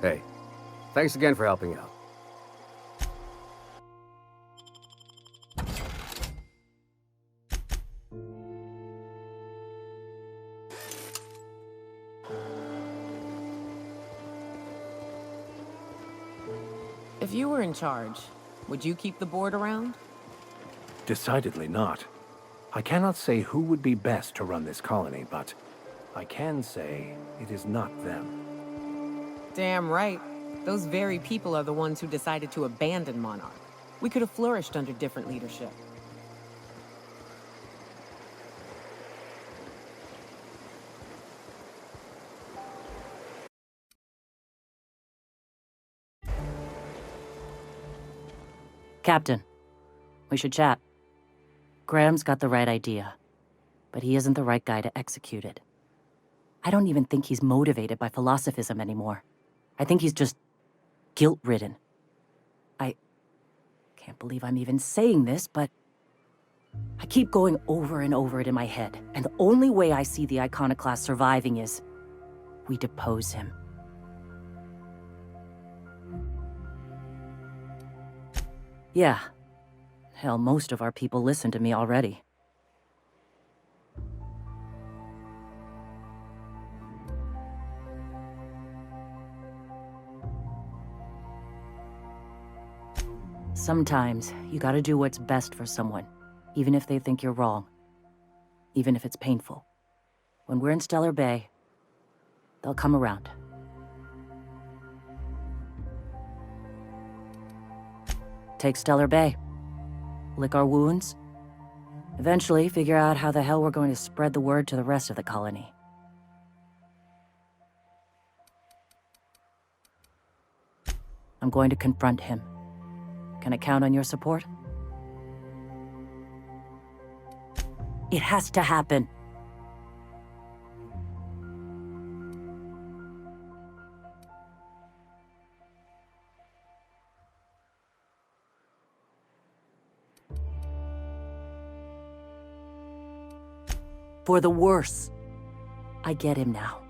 Hey, thanks again for helping out. If you were in charge, would you keep the board around? Decidedly not. I cannot say who would be best to run this colony, but I can say it is not them. Damn right. Those very people are the ones who decided to abandon Monarch. We could have flourished under different leadership. Captain, we should chat. Graham's got the right idea, but he isn't the right guy to execute it. I don't even think he's motivated by philosophism anymore. I think he's just guilt-ridden. I can't believe I'm even saying this, but I keep going over and over it in my head, and the only way I see the iconoclast surviving is we depose him. Yeah. Hell, most of our people listen to me already. Sometimes, you gotta do what's best for someone, even if they think you're wrong. Even if it's painful. When we're in Stellar Bay, they'll come around. Take Stellar Bay. Lick our wounds. Eventually, figure out how the hell we're going to spread the word to the rest of the colony. I'm going to confront him. Can I count on your support? It has to happen. For the worse. I get him now.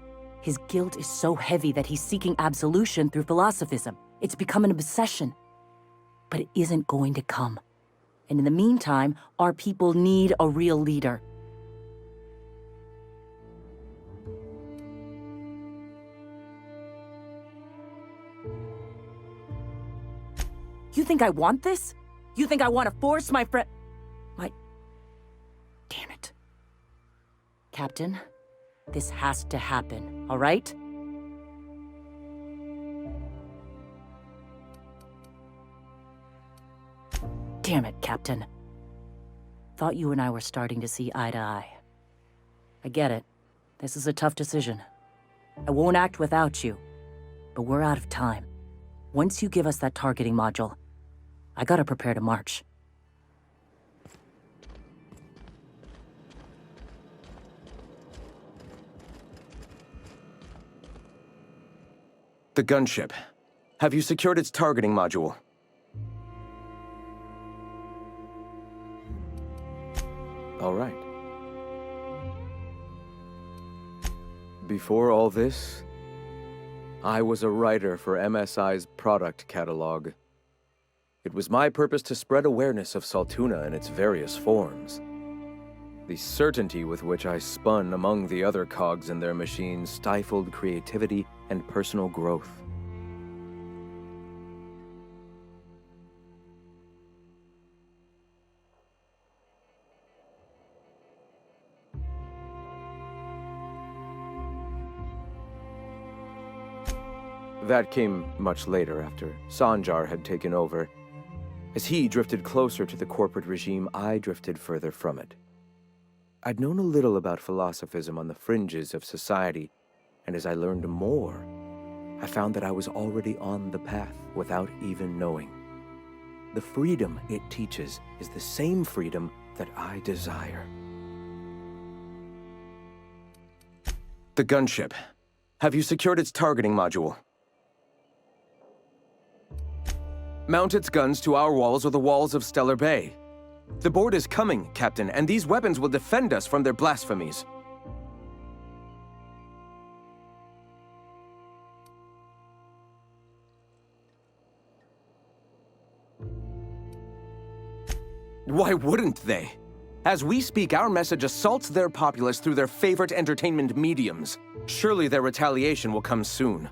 His guilt is so heavy that he's seeking absolution through philosophism. It's become an obsession. But it isn't going to come. And in the meantime, our people need a real leader. You think I want this? You think I want to force my friend... Damn it. Captain, this has to happen, all right? Damn it, Captain. Thought you and I were starting to see eye to eye. I get it. This is a tough decision. I won't act without you, but we're out of time. Once you give us that targeting module, I gotta prepare to march. The gunship. Have you secured its targeting module? All right. Before all this, I was a writer for MSI's product catalog. It was my purpose to spread awareness of Saltuna in its various forms. The certainty with which I spun among the other cogs in their machine stifled creativity and personal growth. That came much later, after Sanjar had taken over. As he drifted closer to the corporate regime, I drifted further from it. I'd known a little about philosophism on the fringes of society, and as I learned more, I found that I was already on the path without even knowing. The freedom it teaches is the same freedom that I desire. The gunship. Have you secured its targeting module? Mount its guns to our walls or the walls of Stellar Bay. The board is coming, Captain, and these weapons will defend us from their blasphemies. Why wouldn't they? As we speak, our message assaults their populace through their favorite entertainment mediums. Surely their retaliation will come soon.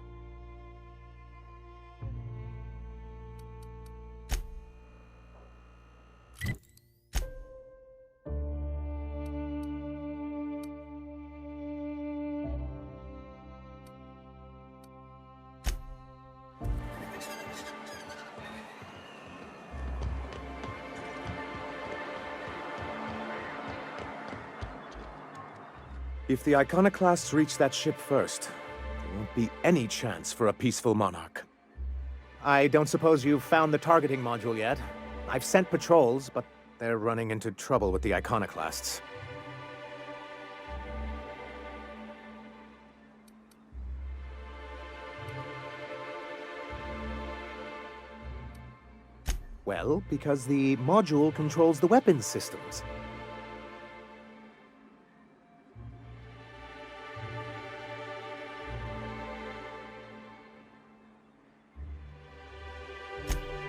If the iconoclasts reach that ship first, there won't be any chance for a peaceful monarch. I don't suppose you've found the targeting module yet. I've sent patrols, but they're running into trouble with the iconoclasts. Well, because the module controls the weapons systems.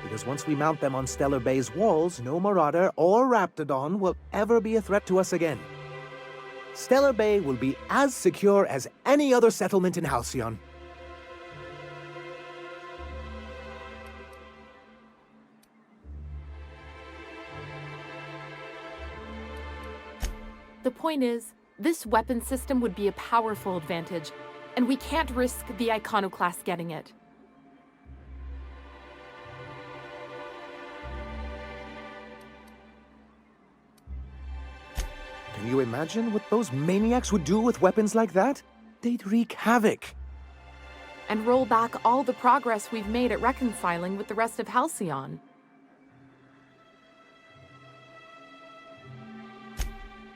Because once we mount them on Stellar Bay's walls, no Marauder or Raptidon will ever be a threat to us again. Stellar Bay will be as secure as any other settlement in Halcyon. The point is, this weapon system would be a powerful advantage, and we can't risk the iconoclast getting it. Can you imagine what those maniacs would do with weapons like that? They'd wreak havoc. And roll back all the progress we've made at reconciling with the rest of Halcyon.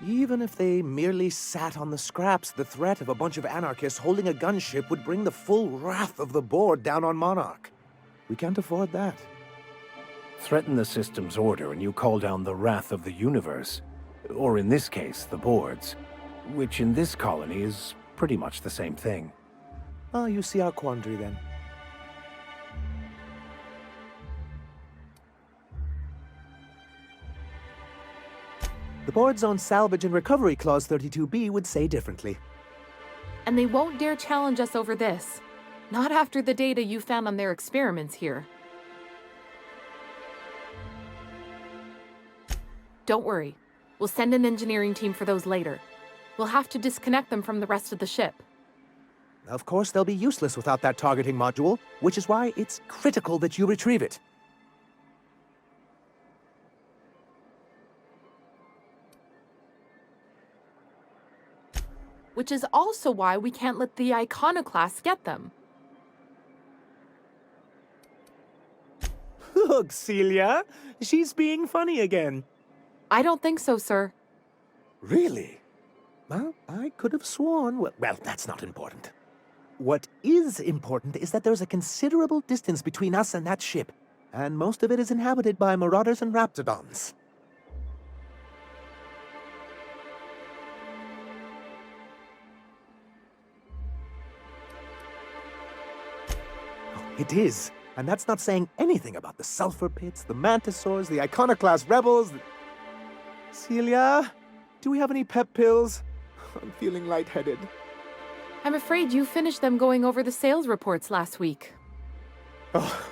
Even if they merely sat on the scraps, the threat of a bunch of anarchists holding a gunship would bring the full wrath of the board down on Monarch. We can't afford that. Threaten the system's order and you call down the wrath of the universe. Or in this case, the boards. Which in this colony is pretty much the same thing. Oh, you see our quandary then. The board's own Salvage and Recovery Clause 32B would say differently. And they won't dare challenge us over this. Not after the data you found on their experiments here. Don't worry. We'll send an engineering team for those later. We'll have to disconnect them from the rest of the ship. Of course, they'll be useless without that targeting module, which is why it's critical that you retrieve it. Which is also why we can't let the iconoclasts get them. Look, Celia, she's being funny again. I don't think so, sir. Really? Well, I could have sworn... Well, that's not important. What is important is that there's a considerable distance between us and that ship, and most of it is inhabited by Marauders and Raptidons. It is, and that's not saying anything about the Sulfur Pits, the Mantisaurs, the Iconoclast Rebels... Celia, do we have any pep pills? I'm feeling lightheaded. I'm afraid you finished them going over the sales reports last week. Oh,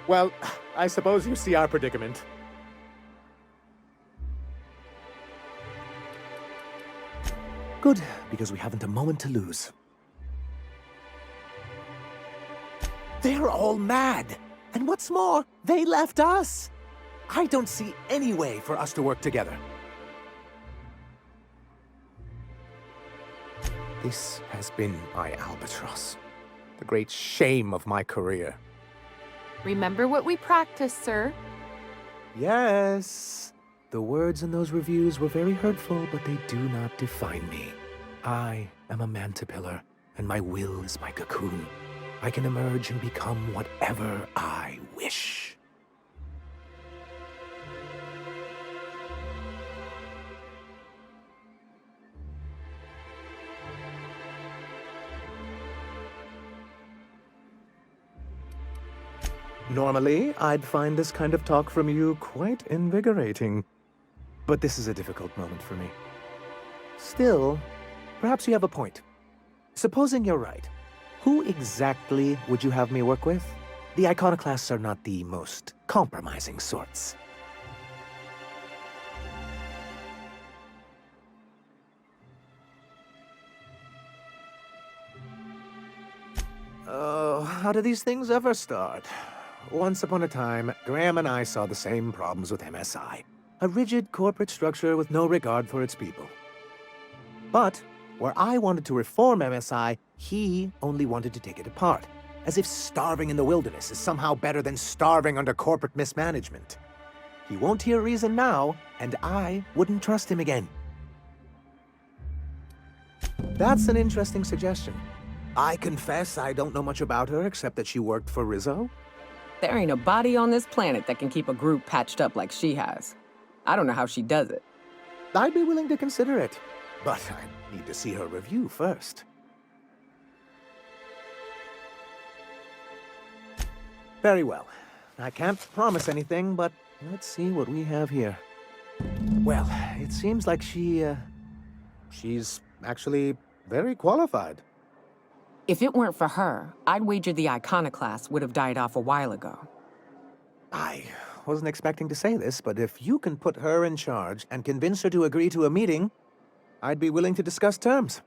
well, I suppose you see our predicament. Good, because we haven't a moment to lose. They're all mad! And what's more, they left us! I don't see any way for us to work together. This has been my albatross. The great shame of my career. Remember what we practiced, sir. Yes. The words in those reviews were very hurtful, but they do not define me. I am a mantipillar, and my will is my cocoon. I can emerge and become whatever I wish. Normally, I'd find this kind of talk from you quite invigorating. but this is a difficult moment for me. Still, perhaps you have a point. Supposing you're right, who exactly would you have me work with? The iconoclasts are not the most compromising sorts. Oh, how do these things ever start? Once upon a time, Graham and I saw the same problems with MSI. A rigid corporate structure with no regard for its people. But, where I wanted to reform MSI, he only wanted to take it apart. As if starving in the wilderness is somehow better than starving under corporate mismanagement. He won't hear reason now, and I wouldn't trust him again. That's an interesting suggestion. I confess I don't know much about her except that she worked for Rizzo. There ain't a body on this planet that can keep a group patched up like she has. I don't know how she does it. I'd be willing to consider it, but I need to see her review first. Very well. I can't promise anything, but let's see what we have here. Well, it seems like she's actually very qualified. If it weren't for her, I'd wager the iconoclast would have died off a while ago. I wasn't expecting to say this, but if you can put her in charge and convince her to agree to a meeting, I'd be willing to discuss terms.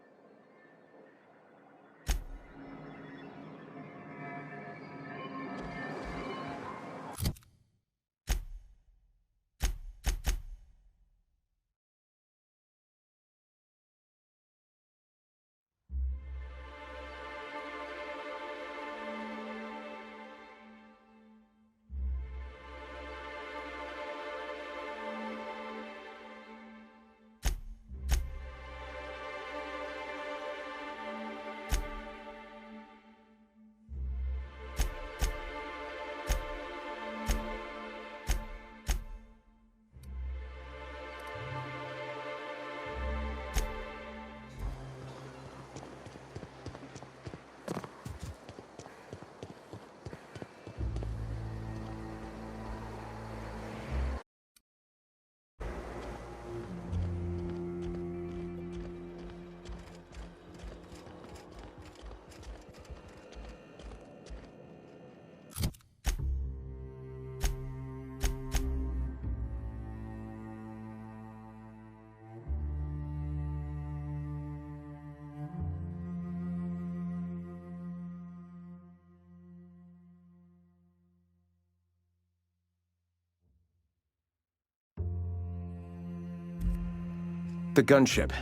The gunship.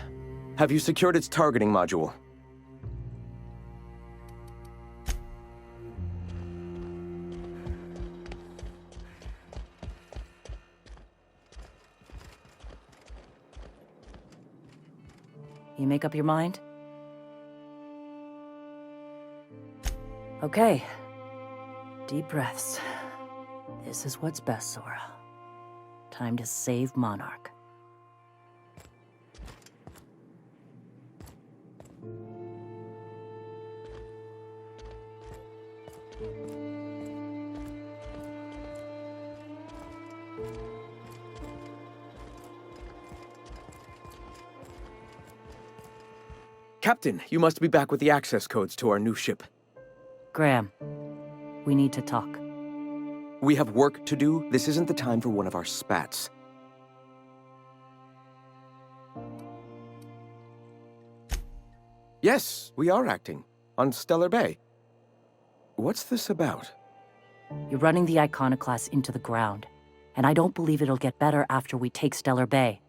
Have you secured its targeting module? You make up your mind? Okay. Deep breaths. This is what's best, Sora. Time to save Monarch. Captain, you must be back with the access codes to our new ship. Graham, we need to talk. We have work to do. This isn't the time for one of our spats. Yes, we are acting. On Stellar Bay. What's this about? You're running the iconoclast into the ground, and I don't believe it'll get better after we take Stellar Bay.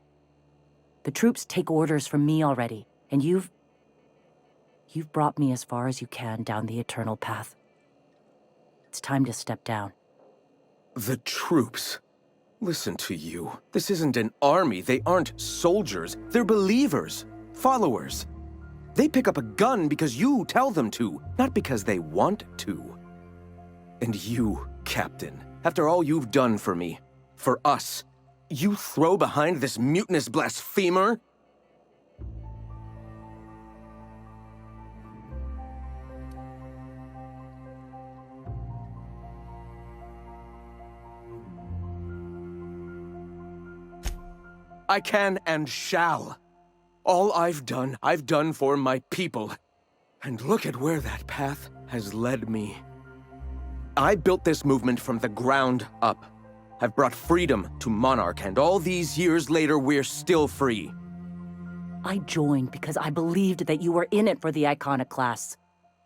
The troops take orders from me already, and you've brought me as far as you can down the eternal path. It's time to step down. The troops. Listen to you. This isn't an army. They aren't soldiers. They're believers. Followers. They pick up a gun because you tell them to, not because they want to. And you, Captain, after all you've done for me, for us, you throw behind this mutinous blasphemer? I can and shall. All I've done for my people. And look at where that path has led me. I built this movement from the ground up. I've brought freedom to Monarch, and all these years later, we're still free. I joined because I believed that you were in it for the iconoclasts.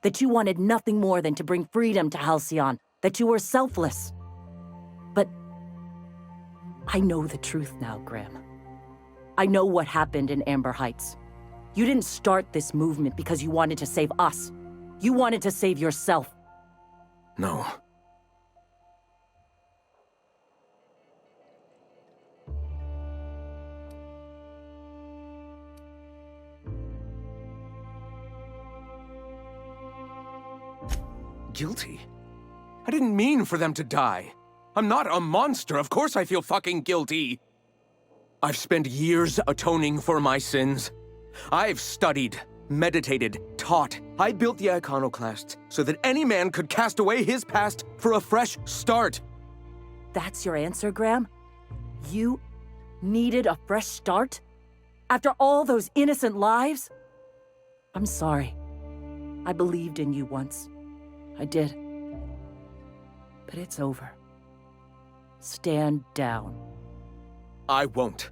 That you wanted nothing more than to bring freedom to Halcyon. That you were selfless. But I know the truth now, Graham. I know what happened in Amber Heights. You didn't start this movement because you wanted to save us. You wanted to save yourself. No. Guilty? I didn't mean for them to die. I'm not a monster. Of course I feel fucking guilty. I've spent years atoning for my sins. I've studied, meditated, taught. I built the iconoclasts so that any man could cast away his past for a fresh start. That's your answer, Graham? You needed a fresh start? After all those innocent lives? I'm sorry. I believed in you once. I did. But it's over. Stand down. I won't.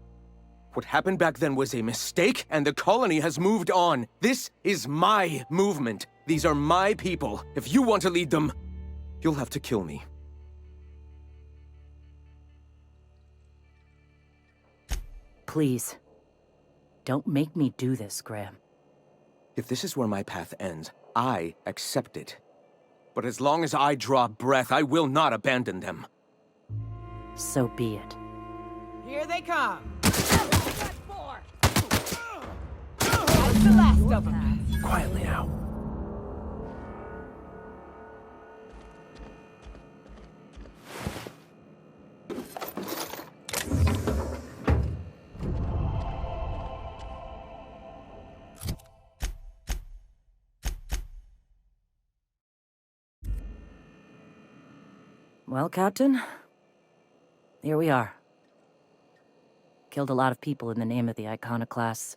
What happened back then was a mistake, and the colony has moved on. This is my movement. These are my people. If you want to lead them, you'll have to kill me. Please. Don't make me do this, Graham. If this is where my path ends, I accept it. But as long as I draw breath, I will not abandon them. So be it. Here they come. That's the last of them. Quietly now. Well, Captain, here we are. Killed a lot of people in the name of the iconoclasts,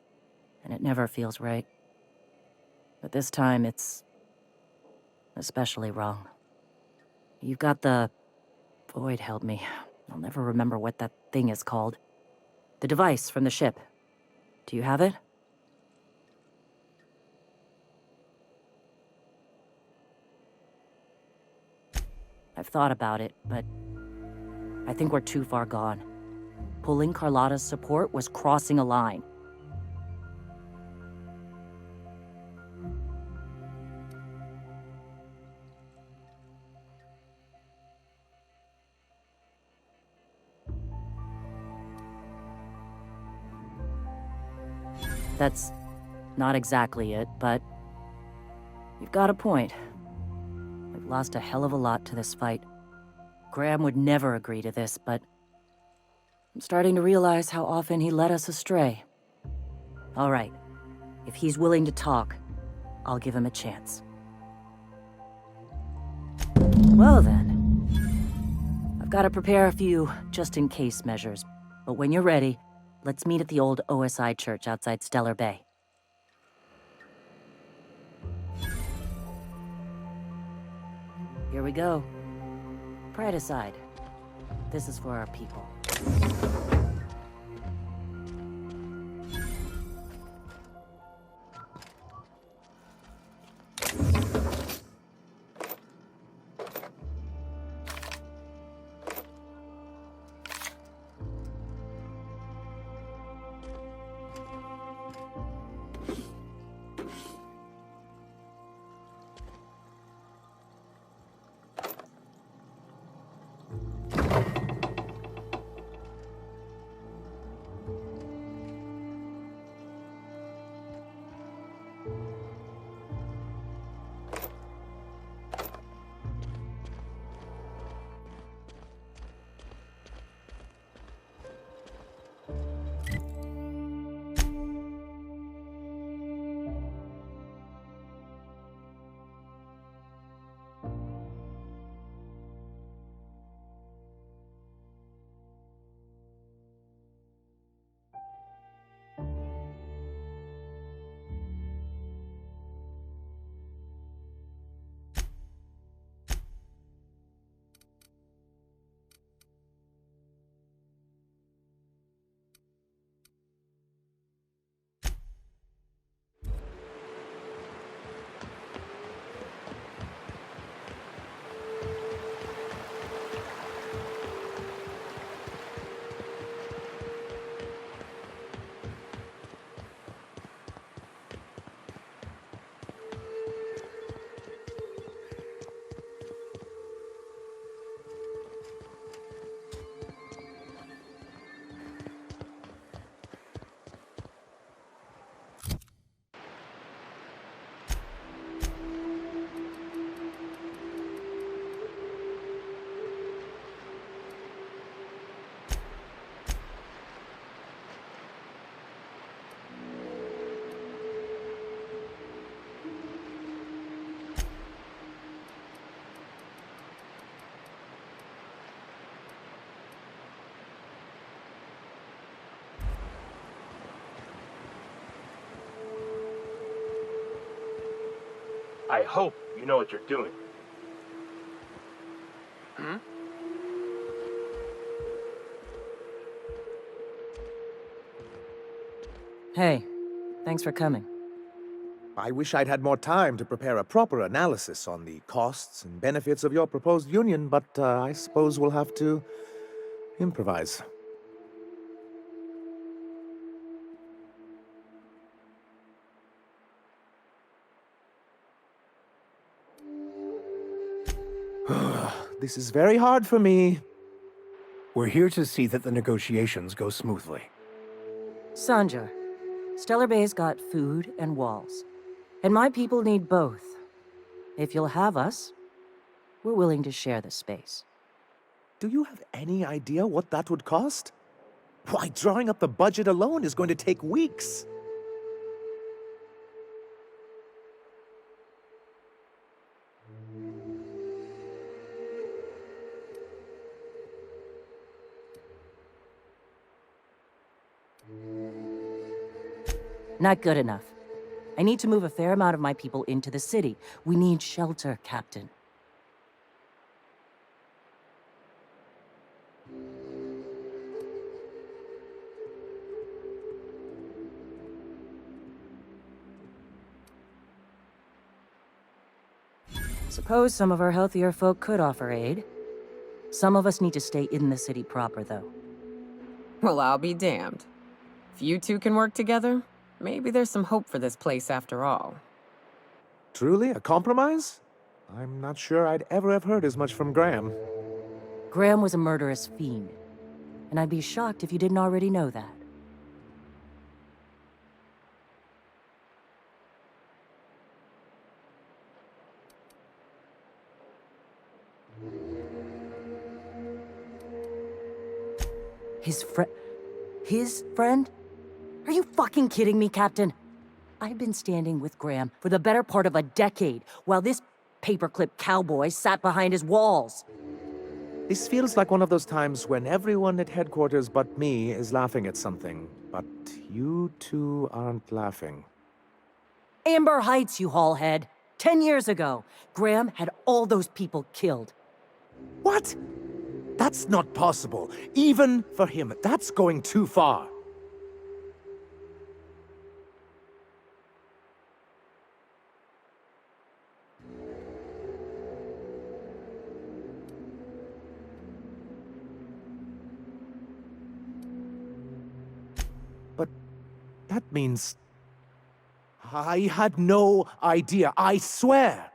and it never feels right. But this time, it's especially wrong. You've got the... Void, help me. I'll never remember what that thing is called. The device from the ship. Do you have it? I've thought about it, but I think we're too far gone. Pulling Carlotta's support was crossing a line. That's not exactly it, but you've got a point. We've lost a hell of a lot to this fight. Graham would never agree to this, but I'm starting to realize how often he led us astray. All right, if he's willing to talk, I'll give him a chance. Well then, I've got to prepare a few just-in-case measures, but when you're ready, let's meet at the old OSI church outside Stellar Bay. Here we go. Pride aside, this is for our people. I hope you know what you're doing. Hey, thanks for coming. I wish I'd had more time to prepare a proper analysis on the costs and benefits of your proposed union, but I suppose we'll have to improvise. This is very hard for me. We're here to see that the negotiations go smoothly. Sanjar, Stellar Bay's got food and walls. And my people need both. If you'll have us, we're willing to share the space. Do you have any idea what that would cost? Why, drawing up the budget alone is going to take weeks. Not good enough. I need to move a fair amount of my people into the city. We need shelter, Captain. Suppose some of our healthier folk could offer aid. Some of us need to stay in the city proper, though. Well, I'll be damned. If you two can work together, maybe there's some hope for this place after all. Truly, a compromise? I'm not sure I'd ever have heard as much from Graham. Graham was a murderous fiend, and I'd be shocked if you didn't already know that. His friend? Are you fucking kidding me, Captain? I've been standing with Graham for the better part of a decade, while this paperclip cowboy sat behind his walls. This feels like one of those times when everyone at headquarters but me is laughing at something, but you two aren't laughing. Amber Heights, you haulhead. 10 years ago, Graham had all those people killed. What? That's not possible. Even for him, that's going too far. But that means I had no idea, I swear.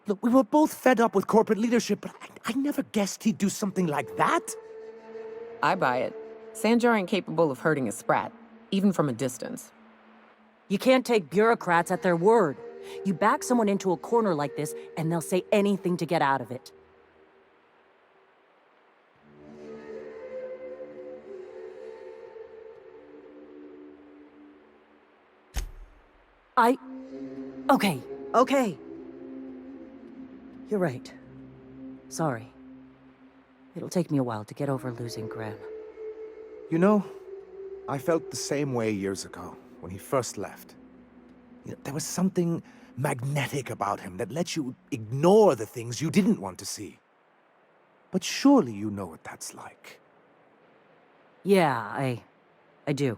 Look, we were both fed up with corporate leadership, but I never guessed he'd do something like that. I buy it. Sanjar ain't capable of hurting a sprat, even from a distance. You can't take bureaucrats at their word. You back someone into a corner like this, and they'll say anything to get out of it. Okay. You're right. Sorry. It'll take me a while to get over losing Graham. You know, I felt the same way years ago, when he first left. You know, there was something magnetic about him that let you ignore the things you didn't want to see. But surely you know what that's like. Yeah, I do.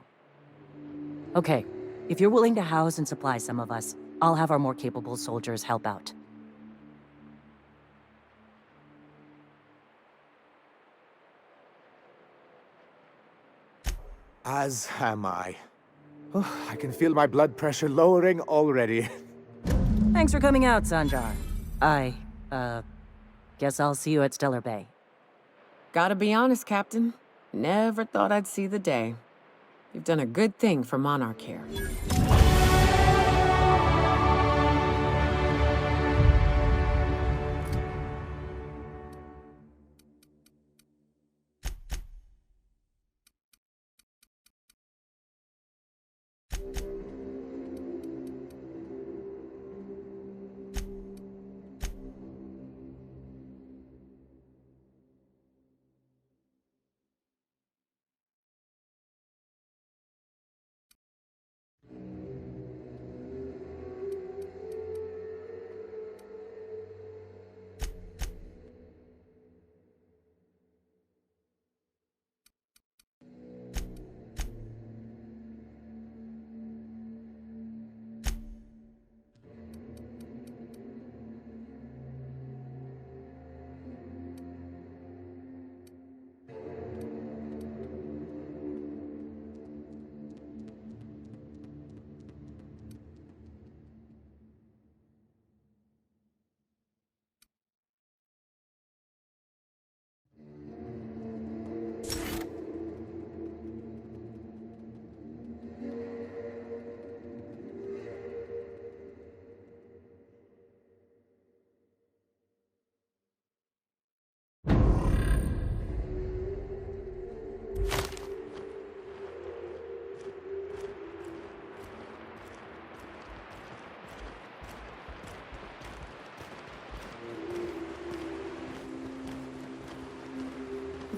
Okay, if you're willing to house and supply some of us, I'll have our more capable soldiers help out. As am I. Oh, I can feel my blood pressure lowering already. Thanks for coming out, Sanjar. Guess I'll see you at Stellar Bay. Gotta be honest, Captain. Never thought I'd see the day. You've done a good thing for Monarch here.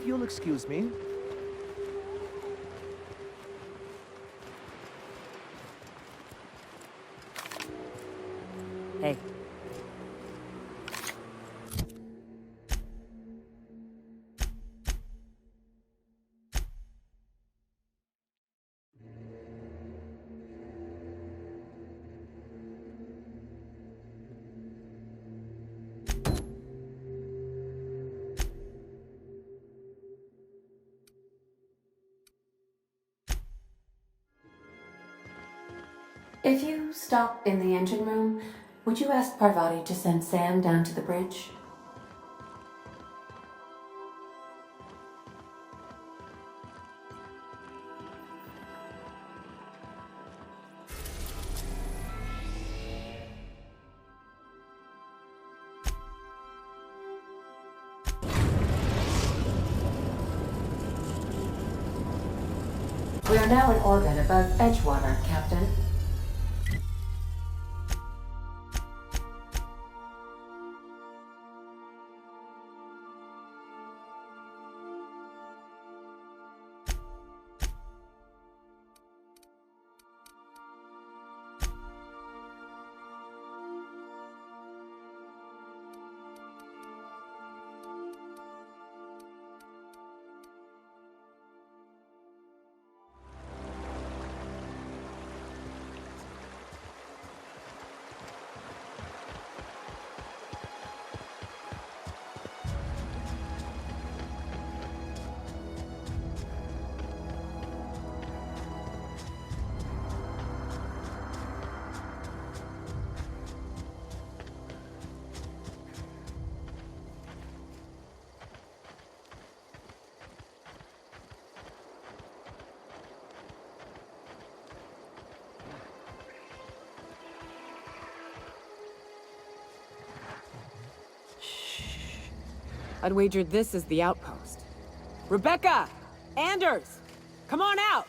If you'll excuse me. Hey. If you stop in the engine room, would you ask Parvati to send Sam down to the bridge? We are now in orbit above Edgewater, Captain. I'd wager this is the outpost. Rebecca! Anders! Come on out!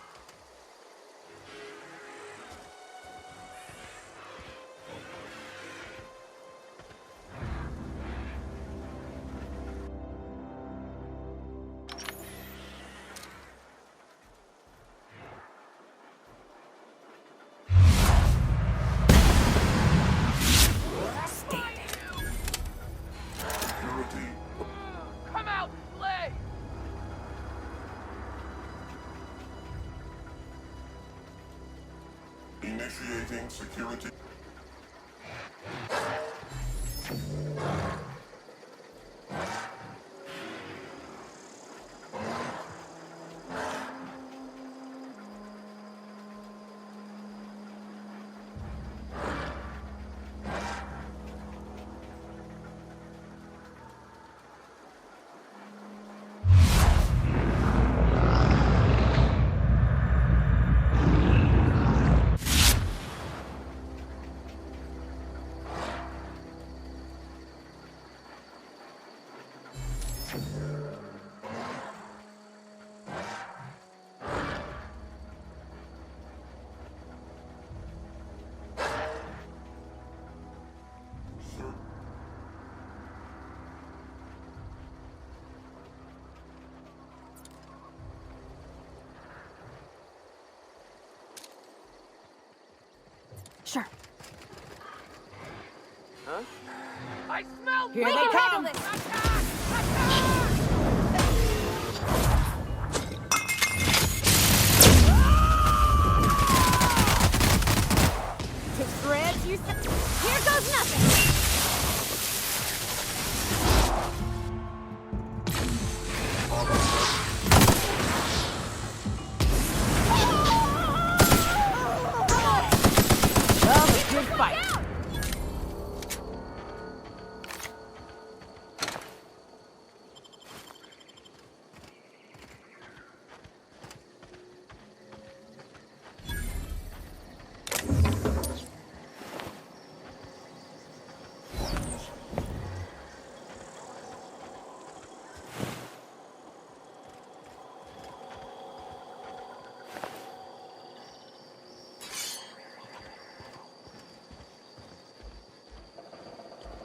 Come out and play! Initiating security. Sure. Huh? I smell Here they come! To shreds, you said? Here goes nothing! That was a good fight.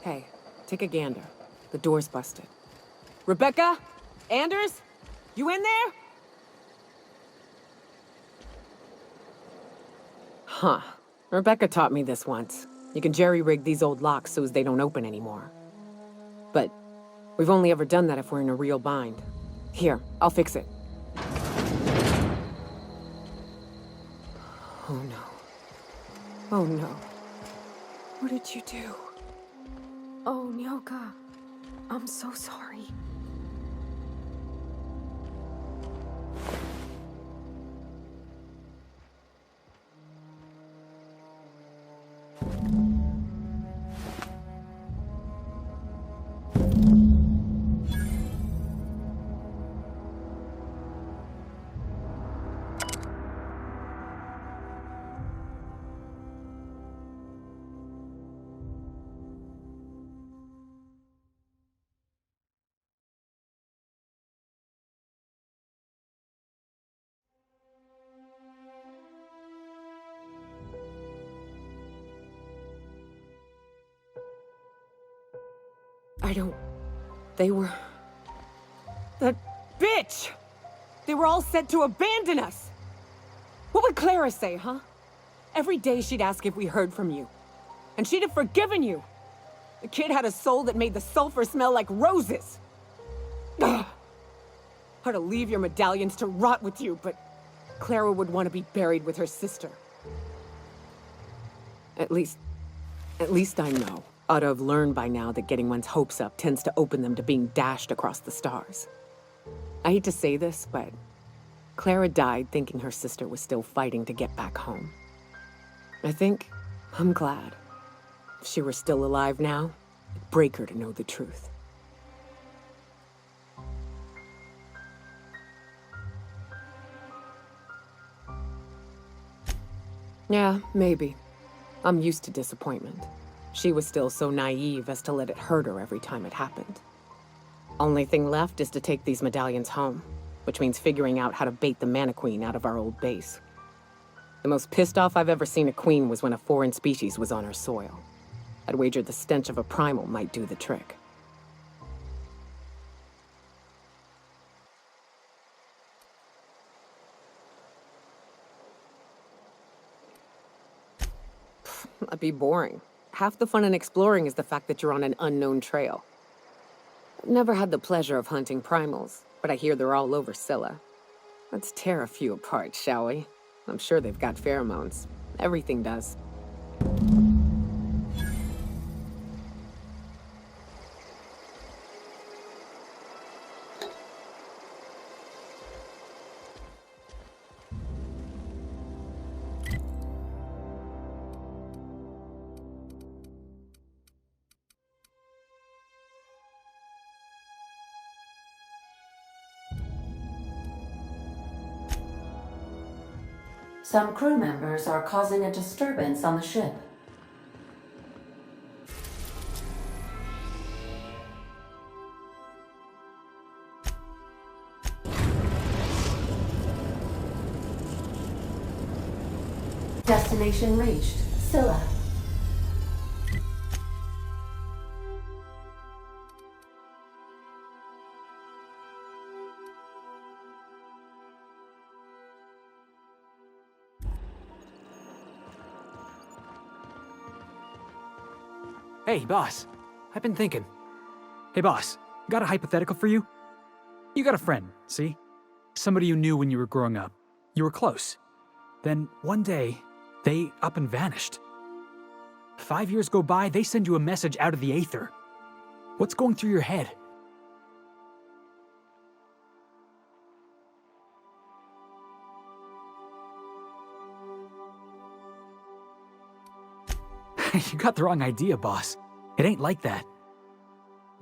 Hey, take a gander. The door's busted. Rebecca? Anders? You in there? Huh. Rebecca taught me this once. You can jerry-rig these old locks so as they don't open anymore. But we've only ever done that if we're in a real bind. Here, I'll fix it. Oh no. Oh no. What did you do? Oh, Nyoka. I'm so sorry. They were... That bitch! They were all set to abandon us! What would Clara say, huh? Every day she'd ask if we heard from you. And she'd have forgiven you! The kid had a soul that made the sulfur smell like roses! Ugh. I'd to leave your medallions to rot with you, but Clara would want to be buried with her sister. At least I know. Ought to have learned by now that getting one's hopes up tends to open them to being dashed across the stars. I hate to say this, but Clara died thinking her sister was still fighting to get back home. I think I'm glad. If she were still alive now, it'd break her to know the truth. Yeah, maybe. I'm used to disappointment. She was still so naive as to let it hurt her every time it happened. Only thing left is to take these medallions home, which means figuring out how to bait the Mana Queen out of our old base. The most pissed off I've ever seen a queen was when a foreign species was on her soil. I'd wager the stench of a primal might do the trick. That'd be boring. Half the fun in exploring is the fact that you're on an unknown trail. I've never had the pleasure of hunting primals, but I hear they're all over Scylla. Let's tear a few apart, shall we? I'm sure they've got pheromones. Everything does. Some crew members are causing a disturbance on the ship. Destination reached. Scylla. Hey, boss. I've been thinking. Hey, boss. Got a hypothetical for you? You got a friend, see? Somebody you knew when you were growing up. You were close. Then, one day, they up and vanished. 5 years go by, they send you a message out of the aether. What's going through your head? You got the wrong idea, boss. It ain't like that.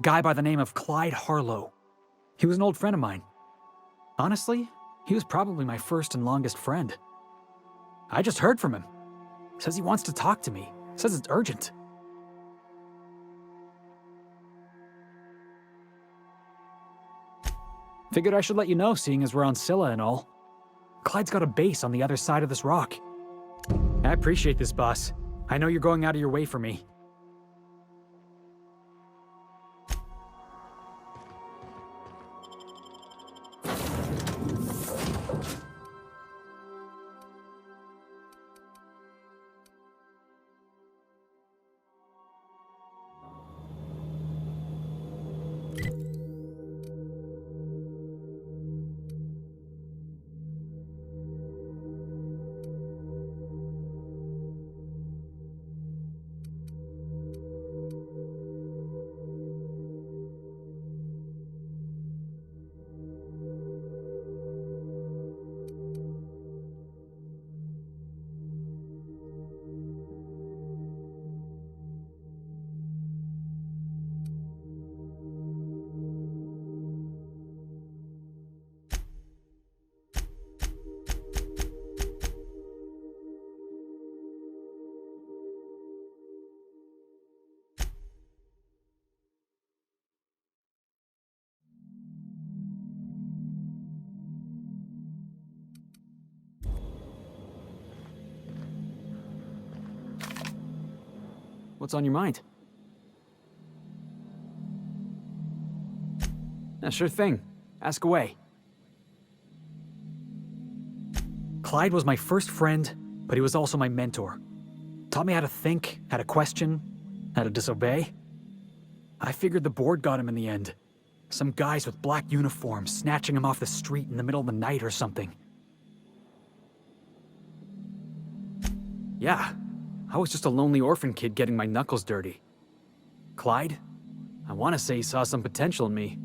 Guy by the name of Clyde Harlow. He was an old friend of mine. Honestly, he was probably my first and longest friend. I just heard from him. Says he wants to talk to me. Says it's urgent. Figured I should let you know, seeing as we're on Scylla and all. Clyde's got a base on the other side of this rock. I appreciate this, boss. I know you're going out of your way for me. What's on your mind? Yeah, sure thing. Ask away. Clyde was my first friend, but he was also my mentor. Taught me how to think, how to question, how to disobey. I figured the board got him in the end. Some guys with black uniforms snatching him off the street in the middle of the night or something. Yeah, I was just a lonely orphan kid getting my knuckles dirty. Clyde? I want to say he saw some potential in me.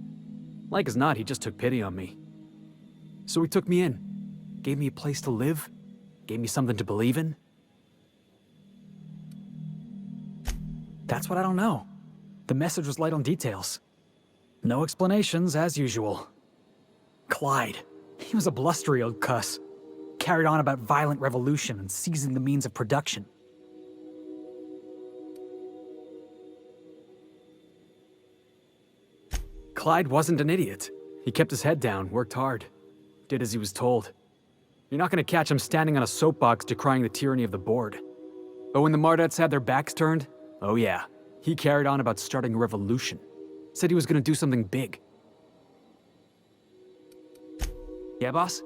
Like as not, he just took pity on me. So he took me in, gave me a place to live, gave me something to believe in. That's what I don't know. The message was light on details. No explanations, as usual. Clyde, he was a blustery old cuss. Carried on about violent revolution and seizing the means of production. Clyde wasn't an idiot. He kept his head down, worked hard, did as he was told. You're not gonna catch him standing on a soapbox decrying the tyranny of the board. But when the Mardettes had their backs turned, oh yeah, he carried on about starting a revolution. Said he was gonna do something big. Yeah, boss?